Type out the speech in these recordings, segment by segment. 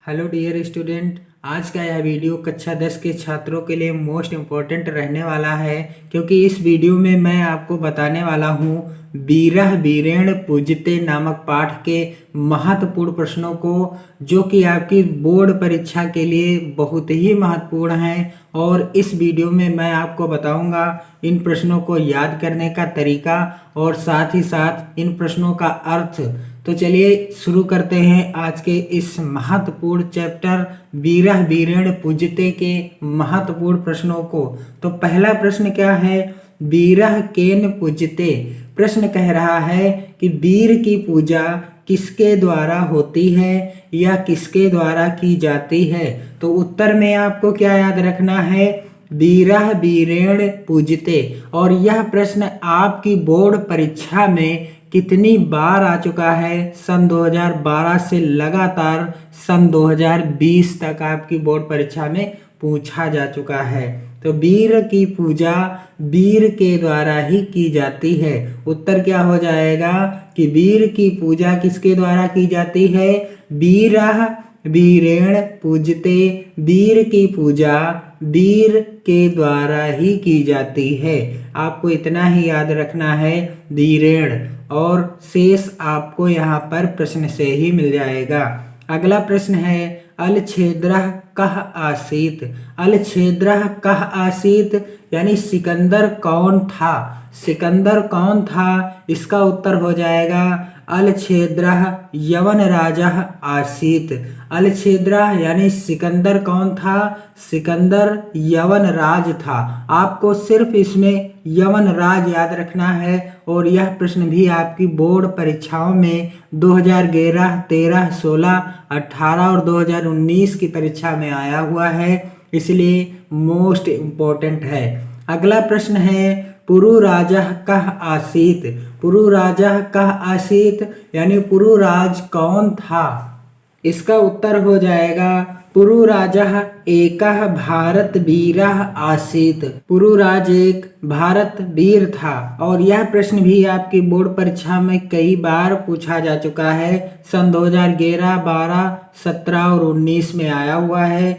Hello dear student, आज का यह वीडियो कक्षा 10 के छात्रों के लिए मोस्ट इम्पोर्टेंट रहने वाला है, क्योंकि इस वीडियो में मैं आपको बताने वाला हूँ बीरह बीरेण पूजिते नामक पाठ के महत्वपूर्ण प्रश्नों को, जो कि आपकी बोर्ड परीक्षा के लिए बहुत ही महत्वपूर्ण हैं। और इस वीडियो में मैं आपको बताऊंगा इन प्रश्नों को याद करने का तरीका और साथ ही साथ इन प्रश्नों का अर्थ। तो चलिए शुरू करते हैं आज के इस महत्वपूर्ण चैप्टर बीरह बीरेण पूजिते के महत्वपूर्ण प्रश्नों को। तो पहला प्रश्न क्या है? बीरह केन पूजिते। प्रश्न कह रहा है कि बीर की पूजा किसके द्वारा होती है या किसके द्वारा की जाती है। तो उत्तर में आपको क्या याद रखना है? बीरह बीरेण पूजिते। और यह प्रश्न आपकी बोर्ड परीक्षा में कितनी बार आ चुका है? सन 2012 से लगातार सन 2020 तक आपकी बोर्ड परीक्षा में पूछा जा चुका है। तो बीर की पूजा बीर के द्वारा ही की जाती है। उत्तर क्या हो जाएगा कि बीर की पूजा किसके द्वारा की जाती है? बीरह बीरेण पूजते। बीर की पूजा बीर के द्वारा ही की जाती है। आपको इतना ही याद रखना है, बीरेण, और शेष आपको यहाँ पर प्रश्न से ही मिल जाएगा। अगला प्रश्न है अलछेद्रः कः आसीत्। अलछेद्रः कः आसीत् यानी सिकंदर कौन था? सिकंदर कौन था? इसका उत्तर हो जाएगा अलछेद्रः यवन राजा आसीत्। अलछेद्रः यानी सिकंदर कौन था? सिकंदर यवन राज था। आपको सिर्फ इसमें यवन राज याद रखना है। और यह प्रश्न भी आपकी बोर्ड परीक्षाओं में 2011, 13, 16, 18 और 2019 की परीक्षा में आया हुआ है, इसलिए मोस्ट इम्पोर्टेंट है। अगला प्रश्न है पुरु राजा कः आसीत्। पुरु राजा कः आसीत् यानी पुरु राज कौन था? इसका उत्तर हो जाएगा पुरु राजा एकः भारत वीरः आसीत्। पुरु राज एक भारत वीर था। और यह प्रश्न भी आपकी बोर्ड परीक्षा में कई बार पूछा जा चुका है। सन 2011, 12, 17 और 19 में आया हुआ है।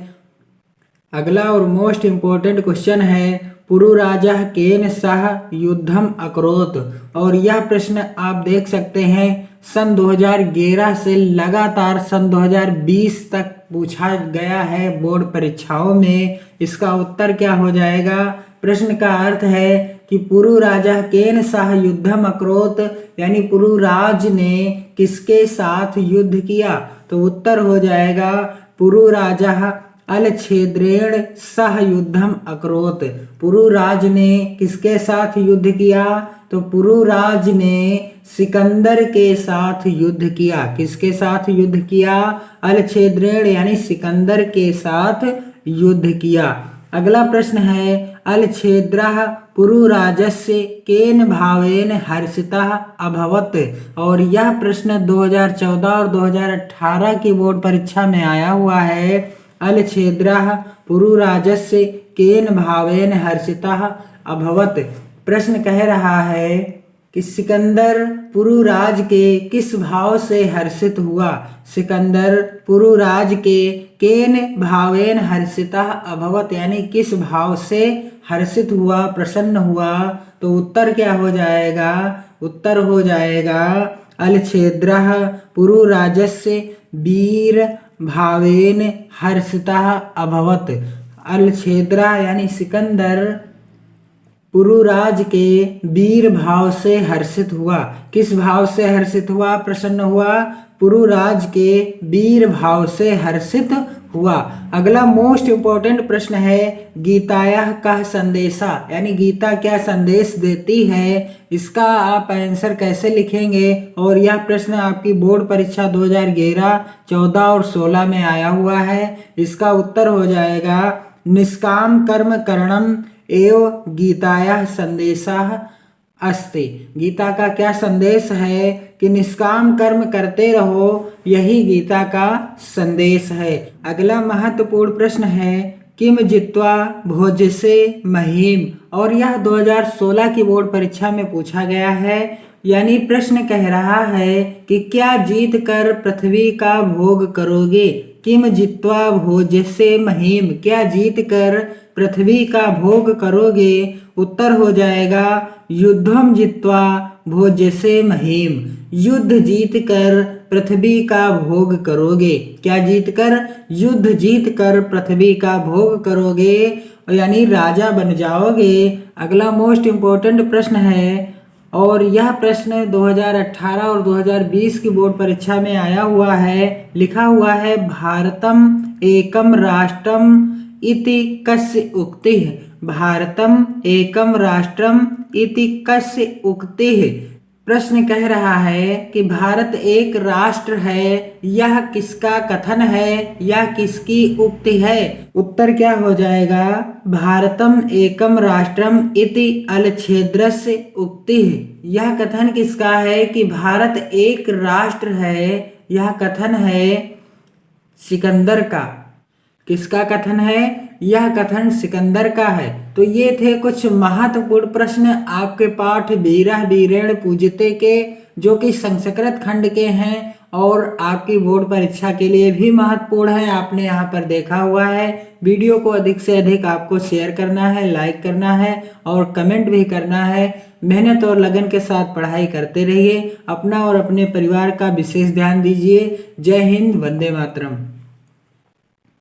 अगला और मोस्ट इम्पोर्टेंट क्वेश्चन है पुरु राजा केन सह युद्धम अकरोत। और यह प्रश्न आप देख सकते हैं सन 2011 से लगातार सन 2020 तक पूछा गया है बोर्ड परीक्षाओं में। इसका उत्तर क्या हो जाएगा? प्रश्न का अर्थ है कि पुरु राजा केन सह युद्धम अकरोत यानी पुरु राज ने किसके साथ युद्ध किया। तो उत्तर हो जाएगा पुरु राजा अलछेद्रेण सह युद्धम अकरोत। पुरु राज ने किसके साथ युद्ध किया? तो पुरु राज ने सिकंदर के साथ युद्ध किया। किसके साथ युद्ध किया? अलछेद्रेण यानी सिकंदर के साथ युद्ध किया। अगला प्रश्न है अलछेद्रः पुरु राजस्य केन भावेन हर्षितः अभवत्। और यह प्रश्न 2014 और 2018 की बोर्ड परीक्षा में आया हुआ है। अलछेद्रः पुरु राजस्य केन भावेन हर्षितः अभवत्। प्रश्न कह रहा है कि सिकंदर पुरु राज के किस भाव से हर्षित हुआ। सिकंदर पुरु राज के केन भावेन हर्षितः अभवत् यानी किस भाव से हर्षित हुआ, प्रसन्न हुआ। तो उत्तर क्या हो जाएगा? उत्तर हो जाएगा अलछेद्रः पुरु राजस्य वीर भावेन हर्षितः अभवत्। अलछेद्रा यानी सिकंदर पुरुराज के वीर भाव से हर्षित हुआ। किस भाव से हर्षित हुआ, प्रसन्न हुआ? पुरुराज के वीर भाव से हर्षित हुआ। अगला मोस्ट इम्पोर्टेंट प्रश्न है गीतायाः कः संदेशा यानी गीता क्या संदेश देती है। इसका आप आंसर कैसे लिखेंगे? और यह प्रश्न आपकी बोर्ड परीक्षा 2011, 14 और 16 में आया हुआ है। इसका उत्तर हो जाएगा निष्काम कर्म करणम एव गीतायाः संदेशः अस्ति। गीता का क्या संदेश है कि निष्काम कर्म करते रहो, यही गीता का संदेश है। अगला महत्वपूर्ण प्रश्न है किम जित्वा भोजसे महीम। और यह 2016 की बोर्ड परीक्षा में पूछा गया है। यानी प्रश्न कह रहा है कि क्या जीत कर पृथ्वी का भोग करोगे। किम जित्वा भोज्यसे महीम, क्या जीत कर पृथ्वी का भोग करोगे। उत्तर हो जाएगा युद्धम जित्वा भोज्यसे महीम, युद्ध जीत कर पृथ्वी का भोग करोगे। क्या जीत कर, युद्ध जीत कर पृथ्वी का भोग करोगे, यानी राजा बन जाओगे। अगला मोस्ट इम्पोर्टेंट प्रश्न है और यह प्रश्न 2018 और 2020 की बोर्ड परीक्षा में आया हुआ है। लिखा हुआ है भारतम एकम राष्ट्रम इति कस्य उक्तिः, भारतम एकम राष्ट्रम इति कस्य उक्तिः। प्रश्न कह रहा है कि भारत एक राष्ट्र है, यह किसका कथन है, यह किसकी उक्ति है। उत्तर क्या हो जाएगा, भारतम एकम राष्ट्रम इति अलछेद्रस्य उक्तिः। यह कथन किसका है कि भारत एक राष्ट्र है, यह कथन है सिकंदर का। किसका कथन है, यह कथन सिकंदर का है। तो ये थे कुछ महत्वपूर्ण प्रश्न आपके पाठ बीरह बीरेण पूजिते के, जो कि संस्कृत खंड के हैं और आपकी बोर्ड परीक्षा के लिए भी महत्वपूर्ण है। आपने यहाँ पर देखा हुआ है। वीडियो को अधिक से अधिक आपको शेयर करना है, लाइक करना है और कमेंट भी करना है। मेहनत और लगन के साथ पढ़ाई करते रहिए। अपना और अपने परिवार का विशेष ध्यान दीजिए। जय हिंद, वंदे मातरम।